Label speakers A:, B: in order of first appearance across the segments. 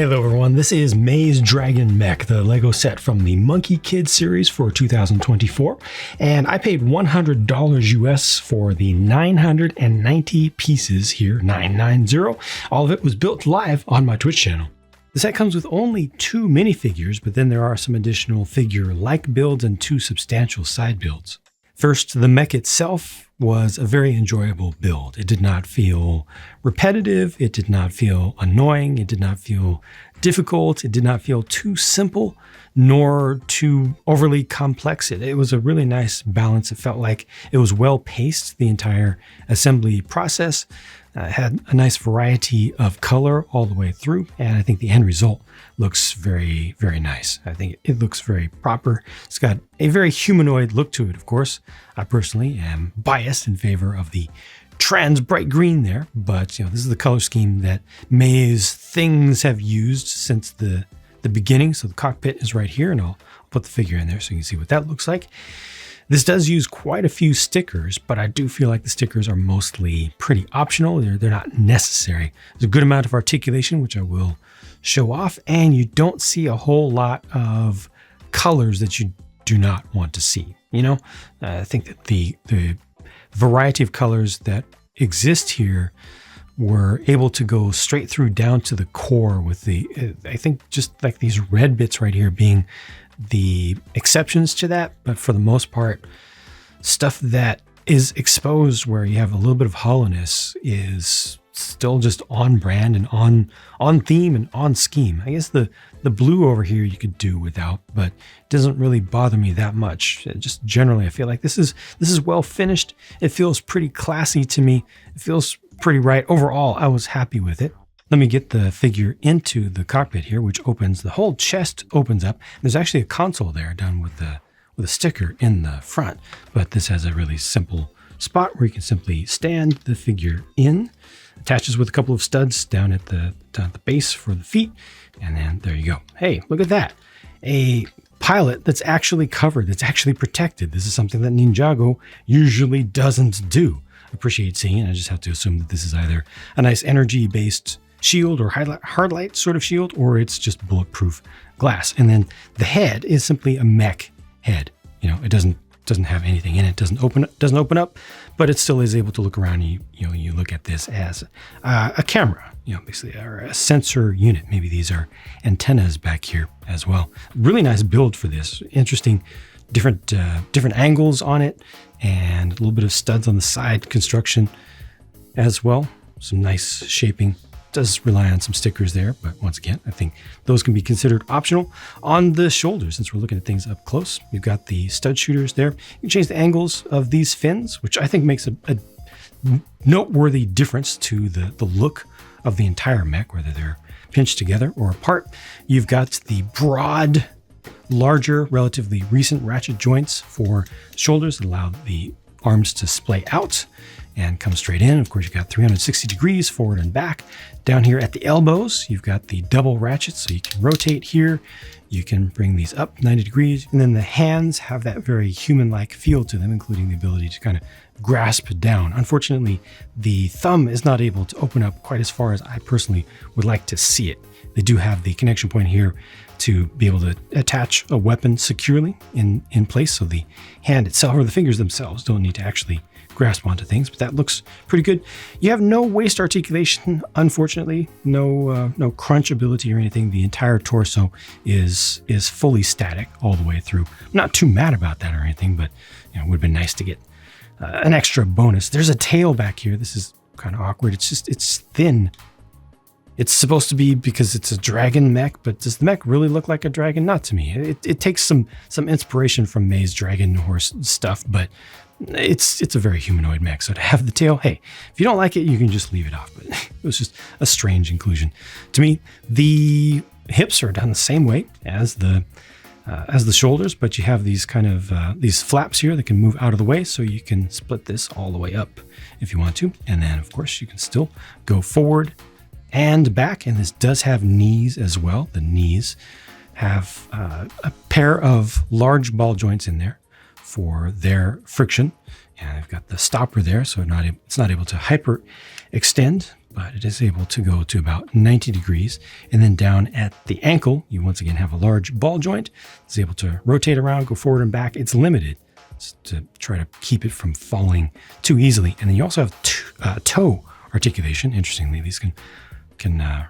A: Hello everyone, this is Maze Dragon Mech, the LEGO set from the Monkie Kid series for 2024, and I paid $100 US for the 990 pieces here, 990. All of it was built live on my Twitch channel. The set comes with only 2 minifigures, but then there are some additional figure-like builds and 2 substantial side builds. First, the mech itself was a very enjoyable build. It did not feel repetitive, it did not feel annoying, it did not feel difficult, it did not feel too simple, nor too overly complex. It was a really nice balance. It felt like it was well paced, the entire assembly process. Had a nice variety of color all the way through, and I think the end result looks very, very nice. I think it looks very proper. It's got a very humanoid look to it, of course. I personally am biased in favor of the trans bright green there, but this is the color scheme that Maze things have used since the beginning. So the cockpit is right here, and I'll put the figure in there so you can see what that looks like. This does use quite a few stickers, but I do feel like the stickers are mostly pretty optional. They're not necessary. There's a good amount of articulation, which I will show off, and you don't see a whole lot of colors that you do not want to see. I think that the variety of colors that exist here were able to go straight through down to the core with I think just like these red bits right here being the exceptions to that, but for the most part, stuff that is exposed where you have a little bit of hollowness is still just on brand and on theme and on scheme. I guess the blue over here you could do without, but it doesn't really bother me that much. Just generally, I feel like this is well finished. It feels pretty classy to me. It feels pretty right. Overall, I was happy with it. Let me get the figure into the cockpit here, which opens, the whole chest opens up. There's actually a console there done with a sticker in the front, but this has a really simple spot where you can simply stand the figure in. Attaches with a couple of studs down at the base for the feet, and then there you go. Hey, look at that. A pilot that's actually covered, that's actually protected. This is something that Ninjago usually doesn't do. I appreciate seeing it. I just have to assume that this is either a nice energy-based shield or hard light sort of shield, or it's just bulletproof glass. And then the head is simply a mech head. It doesn't have anything in it, doesn't open up, but it still is able to look around. You look at this as a camera, basically, or a sensor unit. Maybe these are antennas back here as well. Really nice build for this. Interesting, different angles on it, and a little bit of studs on the side construction as well. Some nice shaping. Does rely on some stickers there, but once again, I think those can be considered optional. On the shoulders, since we're looking at things up close, you've got the stud shooters there. You can change the angles of these fins, which I think makes a noteworthy difference to the look of the entire mech, whether they're pinched together or apart. You've got the broad, larger, relatively recent ratchet joints for shoulders that allow the arms to splay out and come straight in. Of course, you've got 360 degrees forward and back. Down here at the elbows, you've got the double ratchets, so you can rotate here. You can bring these up 90 degrees. And then the hands have that very human-like feel to them, including the ability to kind of grasp down. Unfortunately, the thumb is not able to open up quite as far as I personally would like to see it. They do have the connection point here to be able to attach a weapon securely in place, so the hand itself or the fingers themselves don't need to actually grasp onto things, but that looks pretty good. You have no waist articulation, unfortunately, no crunch ability or anything. The entire torso is fully static all the way through. I'm not too mad about that or anything, but it would have been nice to get an extra bonus. There's a tail back here. This is kind of awkward. It's thin. It's supposed to be because it's a dragon mech, but does the mech really look like a dragon? Not to me. It takes some inspiration from Maze Dragon Horse stuff, but it's a very humanoid mech. So to have the tail, hey, if you don't like it, you can just leave it off. But it was just a strange inclusion. To me, the hips are done the same way as the shoulders, but you have these kind of these flaps here that can move out of the way, so you can split this all the way up if you want to. And then, of course, you can still go forward and back, and this does have knees as well. The knees have a pair of large ball joints in there for their friction And I've got the stopper there, so it's not able to hyper extend, but it is able to go to about 90 degrees. And then down at the ankle, you once again have a large ball joint. It's able to rotate around, go forward and back. It's limited to try to keep it from falling too easily. And then you also have toe articulation. Interestingly, these can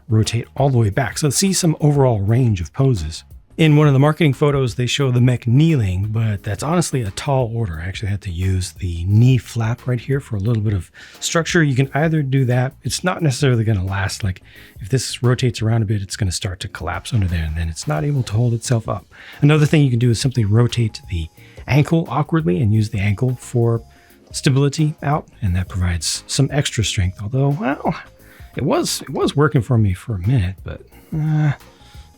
A: rotate all the way back. So let's see some overall range of poses. In one of the marketing photos, they show the Mech kneeling, but that's honestly a tall order. I actually had to use the knee flap right here for a little bit of structure. You can either do that. It's not necessarily going to last. Like if this rotates around a bit, it's going to start to collapse under there, and then it's not able to hold itself up. Another thing you can do is simply rotate the ankle awkwardly and use the ankle for stability out, and that provides some extra strength. Although, well, it was working for me for a minute, but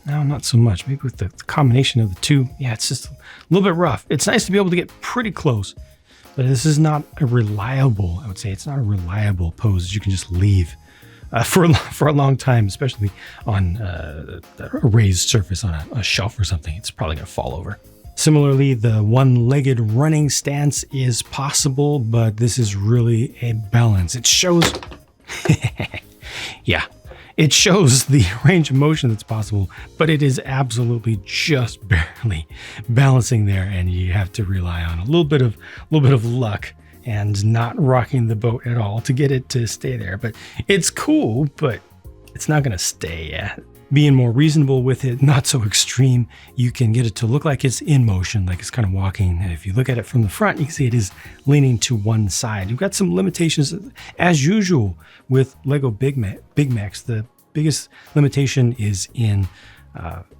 A: no, not so much. Maybe with the combination of the two, yeah, it's just a little bit rough. It's nice to be able to get pretty close, but this is not a reliable, I would say it's not a reliable pose that you can just leave for a long time, especially on a raised surface on a shelf or something. It's probably going to fall over. Similarly, the one-legged running stance is possible, but this is really a balance. It shows, yeah. It shows the range of motion that's possible, but it is absolutely just barely balancing there, and you have to rely on a little bit of luck and not rocking the boat at all to get it to stay there. But it's cool, but it's not going to stay. Being more reasonable with it, not so extreme, you can get it to look like it's in motion, like it's kind of walking. And if you look at it from the front, you can see it is leaning to one side. You've got some limitations, as usual with Lego Big Mechs. The biggest limitation is in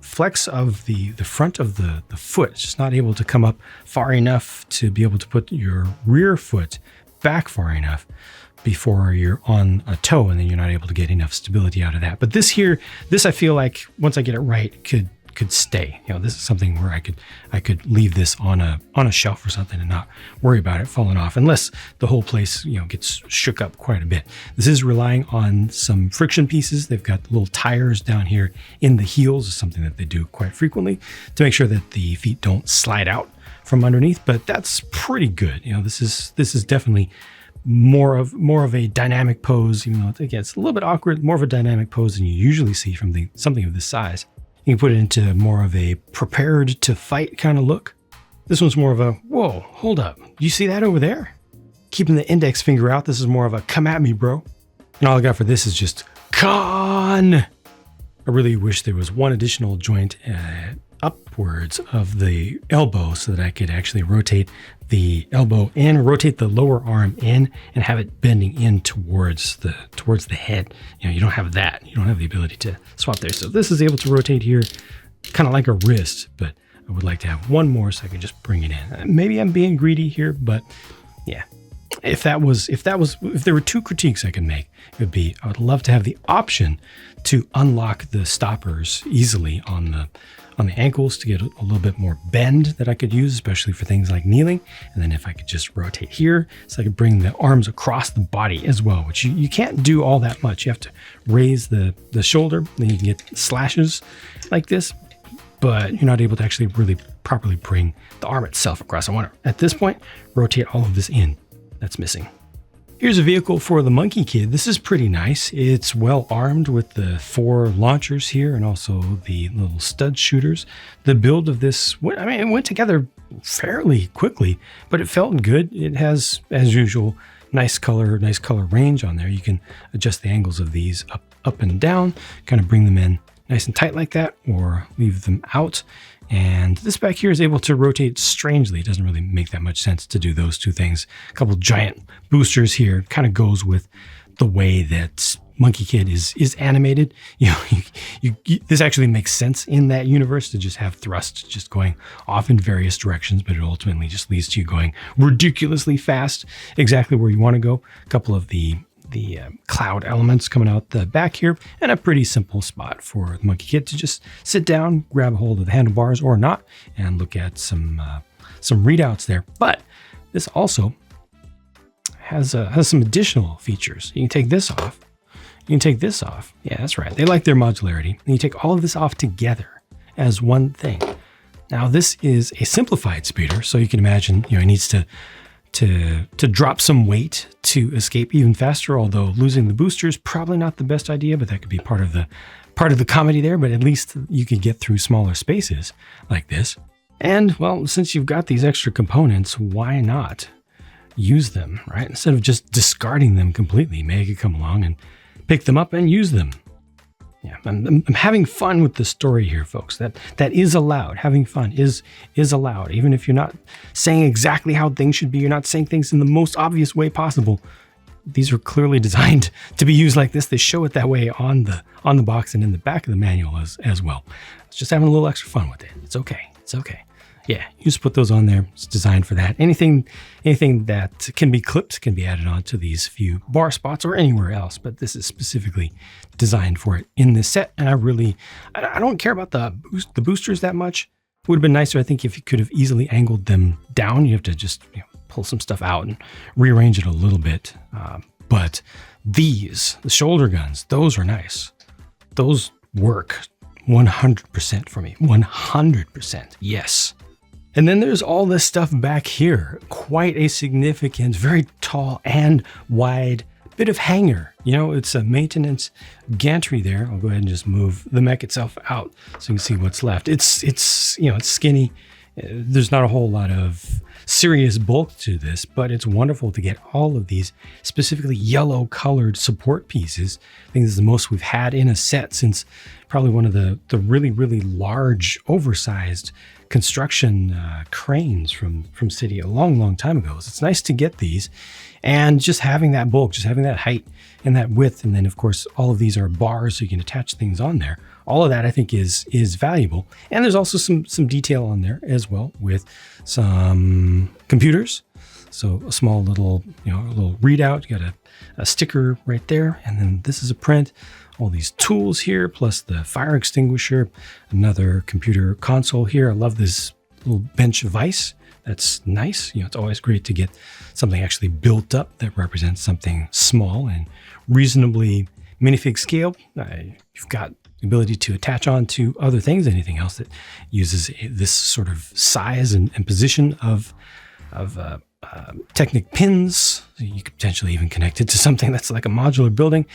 A: flex of the front of the foot. It's just not able to come up far enough to be able to put your rear foot back far enough before you're on a toe, and then you're not able to get enough stability out of that. But this I feel like once I get it right, could stay. You know, this is something where I could leave this on a shelf or something and not worry about it falling off, unless the whole place, you know, gets shook up quite a bit. This is relying on some friction pieces. They've got little tires down here in the heels, is something that they do quite frequently to make sure that the feet don't slide out from underneath. But that's pretty good. You know, this is definitely more of a dynamic pose, even though again it's a little bit awkward. More of a dynamic pose than you usually see from something of this size. You can put it into more of a prepared to fight kind of look. This one's more of a, whoa, hold up. You see that over there? Keeping the index finger out. This is more of a come at me, bro. And all I got for this is just con. I really wish there was one additional joint upwards of the elbow so that I could actually rotate the elbow in, rotate the lower arm in, and have it bending in towards the head. You know, you don't have that. You don't have the ability to swap there. So this is able to rotate here, kind of like a wrist, but I would like to have one more so I can just bring it in. Maybe I'm being greedy here, but yeah. If there were two critiques I could make, it would be, I would love to have the option to unlock the stoppers easily on the ankles to get a little bit more bend that I could use, especially for things like kneeling. And then if I could just rotate here, so I could bring the arms across the body as well, which you can't do all that much. You have to raise the shoulder, then you can get slashes like this, but you're not able to actually really properly bring the arm itself across. I want to, at this point, rotate all of this in. That's missing. Here's a vehicle for the Monkie Kid. This is pretty nice. It's well armed with the 4 launchers here and also the little stud shooters. The build of this, it went together fairly quickly, but it felt good. It has, as usual, nice color range on there. You can adjust the angles of these up and down, kind of bring them in nice and tight like that, or leave them out. And this back here is able to rotate strangely. It doesn't really make that much sense to do those two things. A couple giant boosters here kind of goes with the way that Monkie Kid is animated. You know, this actually makes sense in that universe to just have thrust just going off in various directions, but it ultimately just leads to you going ridiculously fast, exactly where you want to go. A couple of the cloud elements coming out the back here, and a pretty simple spot for the Monkie Kid to just sit down, grab a hold of the handlebars or not, and look at some readouts there. But this also has some additional features. You can take this off. You can take this off. Yeah, that's right. They like their modularity. And you take all of this off together as one thing. Now this is a simplified speeder, so you can imagine, you know, it needs to to drop some weight to escape even faster, although losing the booster is probably not the best idea, but that could be part of the comedy there. But at least you could get through smaller spaces like this. And well, since you've got these extra components, why not use them, right? Instead of just discarding them completely, Mech could come along and pick them up and use them. Yeah, I'm having fun with the story here, folks. That is allowed. Having fun is allowed, even if you're not saying exactly how things should be. You're not saying things in the most obvious way possible. These are clearly designed to be used like this. They show it that way on the box and in the back of the manual as well. It's just having a little extra fun with it. It's okay. It's okay. Yeah, you just put those on there. It's designed for that. Anything that can be clipped can be added on to these few bar spots or anywhere else, but this is specifically designed for it in this set. And I don't care about the boosters that much. It would have been nicer, I think, if you could have easily angled them down. You have to just pull some stuff out and rearrange it a little bit. But the shoulder guns, those are nice. Those work 100% for me. 100%. Yes. And then there's all this stuff back here. Quite a significant, very tall and wide bit of hanger. It's a maintenance gantry there. I'll go ahead and just move the Mech itself out so you can see what's left. It's skinny. There's not a whole lot of serious bulk to this, but it's wonderful to get all of these specifically yellow colored support pieces. I think this is the most we've had in a set since probably one of the really, really large, oversized construction cranes from City a long, long time ago. So it's nice to get these and just having that bulk, just having that height and that width. And then of course, all of these are bars so you can attach things on there. All of that I think is valuable. And there's also some detail on there as well with some computers. So a small little, a little readout. You got a sticker right there. And then this is a print. All these tools here, plus the fire extinguisher, another computer console here. I love this little bench vise. That's nice. It's always great to get something actually built up that represents something small and reasonably minifig scale. You've got the ability to attach on to other things, anything else that uses this sort of size and position of Technic pins. You could potentially even connect it to something that's like a modular building.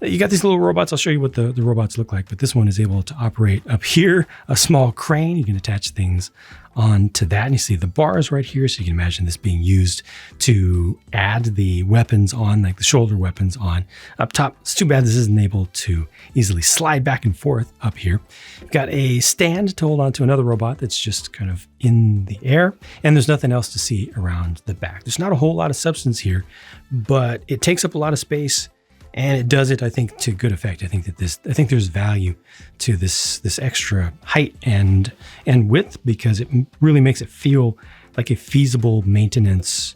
A: You got these little robots. I'll show you what the robots look like, but this one is able to operate up here, a small crane. You can attach things onto that. And you see the bars right here. So you can imagine this being used to add the weapons on, like the shoulder weapons on up top. It's too bad this isn't able to easily slide back and forth up here. You've got a stand to hold on to another robot that's just kind of in the air. And there's nothing else to see around the back. There's not a whole lot of substance here, but it takes up a lot of space. And it does it, I think, to good effect. I think there's value to this extra height and width because it really makes it feel like a feasible maintenance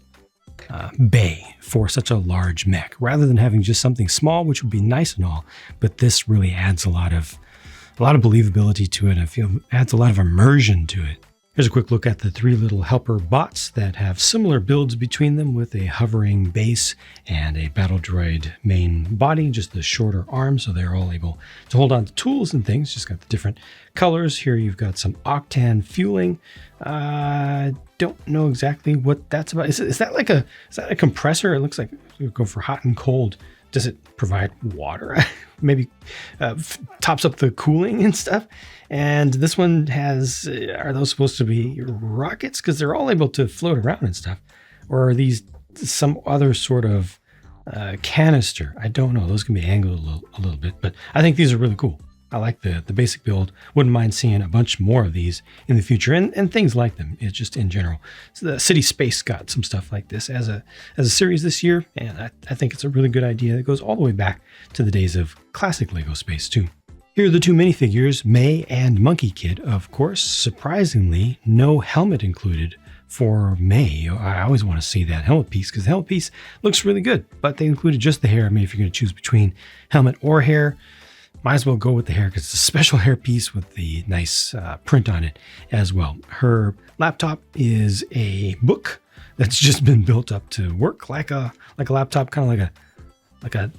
A: bay for such a large Mech, rather than having just something small, which would be nice and all. But this really adds a lot of believability to it. I feel it adds a lot of immersion to it. Here's a quick look at the three little helper bots that have similar builds between them with a hovering base and a battle droid main body, just the shorter arms, so they're all able to hold on to tools and things. Just got the different colors. Here you've got some octane fueling. Don't know exactly what that's about. Is that a compressor? It looks like it would go for hot and cold. Does it provide water? Maybe tops up the cooling and stuff. And this one has, are those supposed to be rockets? Because they're all able to float around and stuff. Or are these some other sort of canister? I don't know. Those can be angled a little bit. But I think these are really cool. I like the basic build. Wouldn't mind seeing a bunch more of these in the future and things like them. It's just in general. So the City Space got some stuff like this as a series this year, and I think it's a really good idea. It goes all the way back to the days of classic Lego Space too. Here are the two minifigures, Mech and Monkie Kid. Of course, surprisingly, no helmet included for Mech. I always want to see that helmet piece because the helmet piece looks really good, but they included just the hair. I mean, if you're going to choose between helmet or hair, might as well go with the hair because it's a special hair piece with the nice print on it as well. Her laptop is a book that's just been built up to work like a laptop, kind of like a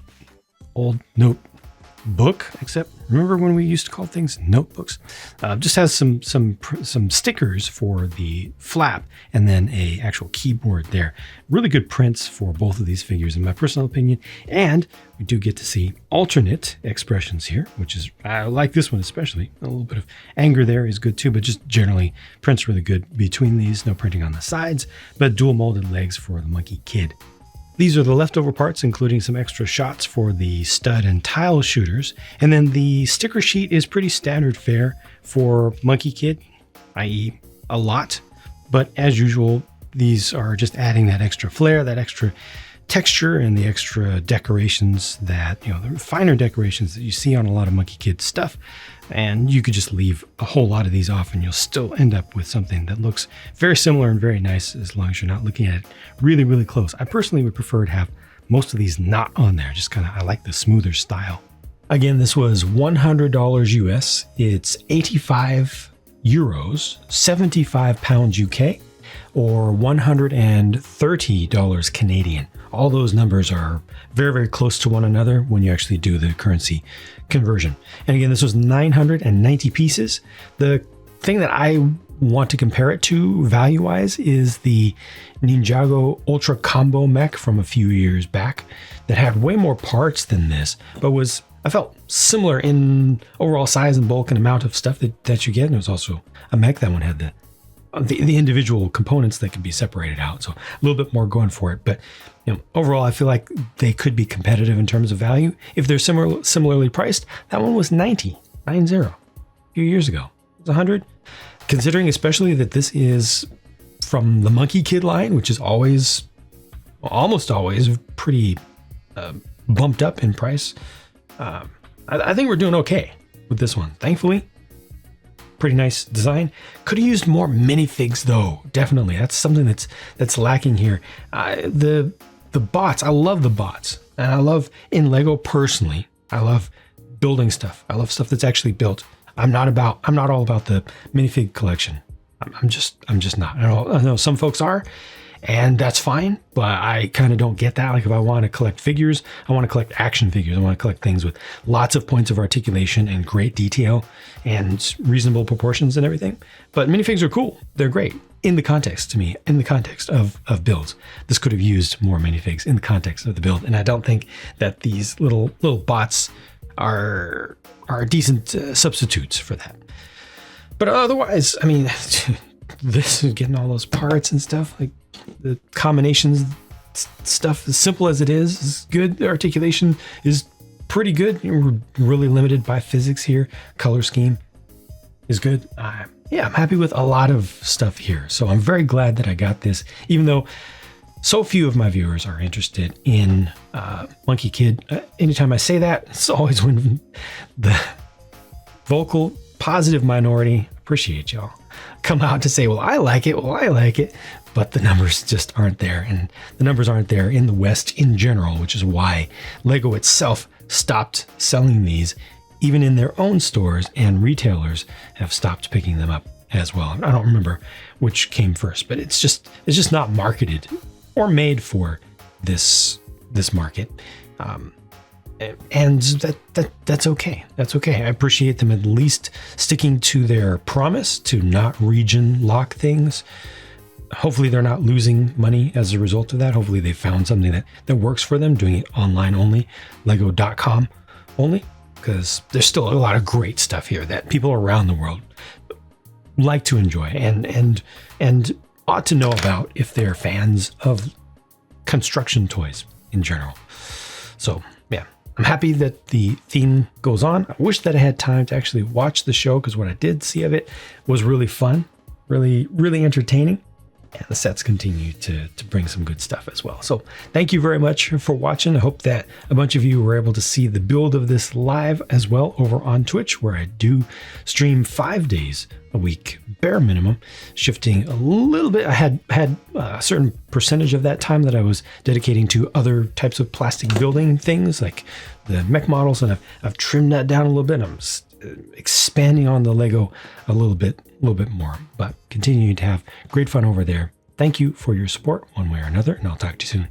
A: old book, except remember when we used to call things notebooks? Just has some stickers for the flap and then a actual keyboard there. Really good prints for both of these figures in my personal opinion. And we do get to see alternate expressions here, which is, I like this one especially. A little bit of anger there is good too, but just generally prints really good between these. No printing on the sides, but dual molded legs for the Monkie Kid. These are the leftover parts, including some extra shots for the stud and tile shooters. And then the sticker sheet is pretty standard fare for Monkie Kid, i.e. a lot. But as usual, these are just adding that extra flair, that extra texture, and the extra decorations that, the finer decorations that you see on a lot of Monkie Kid stuff. And you could just leave a whole lot of these off and you'll still end up with something that looks very similar and very nice, as long as you're not looking at it really, really close. I personally would prefer to have most of these not on there. Just I like the smoother style. Again, this was $100 US. It's 85 euros, 75 pounds UK, or $130 Canadian. All those numbers are very, very close to one another when you actually do the currency conversion. And again, this was 990 pieces. The thing that I want to compare it to value-wise is the Ninjago Ultra Combo Mech from a few years back that had way more parts than this, but I felt similar in overall size and bulk and amount of stuff that you get. And it was also a mech. That one had the individual components that can be separated out. So a little bit more going for it. But overall, I feel like they could be competitive in terms of value. If they're similarly priced, that one was 90 a few years ago. It was 100. Considering especially that this is from the Monkie Kid line, which is almost always pretty bumped up in price. I think we're doing okay with this one, thankfully. Pretty nice design. Could have used more minifigs though. Definitely, that's something that's lacking here. The bots, I love the bots, and I love in Lego personally. I love building stuff. I love stuff that's actually built. I'm not all about the minifig collection. I'm just not. I know some folks are, and that's fine, but I kind of don't get that. Like if I want to collect figures, I want to collect action figures. I want to collect things with lots of points of articulation and great detail and reasonable proportions and everything. But minifigs are cool. They're great in the context, to me, in the context of builds. This could have used more minifigs in the context of the build. And I don't think that these little bots are decent substitutes for that. But otherwise, I mean, this is getting all those parts and stuff, like the combinations stuff, as simple as it is good. The articulation is pretty good. We're really limited by physics here. Color scheme is good. Yeah, I'm happy with a lot of stuff here. So I'm very glad that I got this, even though so few of my viewers are interested in Monkie Kid. Anytime I say that, it's always when the vocal positive minority, appreciate y'all, come out to say, well, I like it, but the numbers just aren't there. And the numbers aren't there in the West in general, which is why Lego itself stopped selling these, even in their own stores, and retailers have stopped picking them up as well. I don't remember which came first, but it's just not marketed or made for this market. And that's okay. That's okay. I appreciate them at least sticking to their promise to not region lock things. Hopefully they're not losing money as a result of that. Hopefully they found something that works for them, doing it online only, lego.com only, because there's still a lot of great stuff here that people around the world like to enjoy and ought to know about if they're fans of construction toys in general. So yeah, I'm happy that the theme goes on. I wish that I had time to actually watch the show, because what I did see of it was really fun, really, really entertaining. And the sets continue to bring some good stuff as well. So thank you very much for watching. I hope that a bunch of you were able to see the build of this live as well over on Twitch, where I do stream 5 days a week, bare minimum, shifting a little bit. I had a certain percentage of that time that I was dedicating to other types of plastic building things, like the mech models, and I've trimmed that down a little bit. I'm expanding on the Lego a little bit more, but continuing to have great fun over there. Thank you for your support one way or another, and I'll talk to you soon.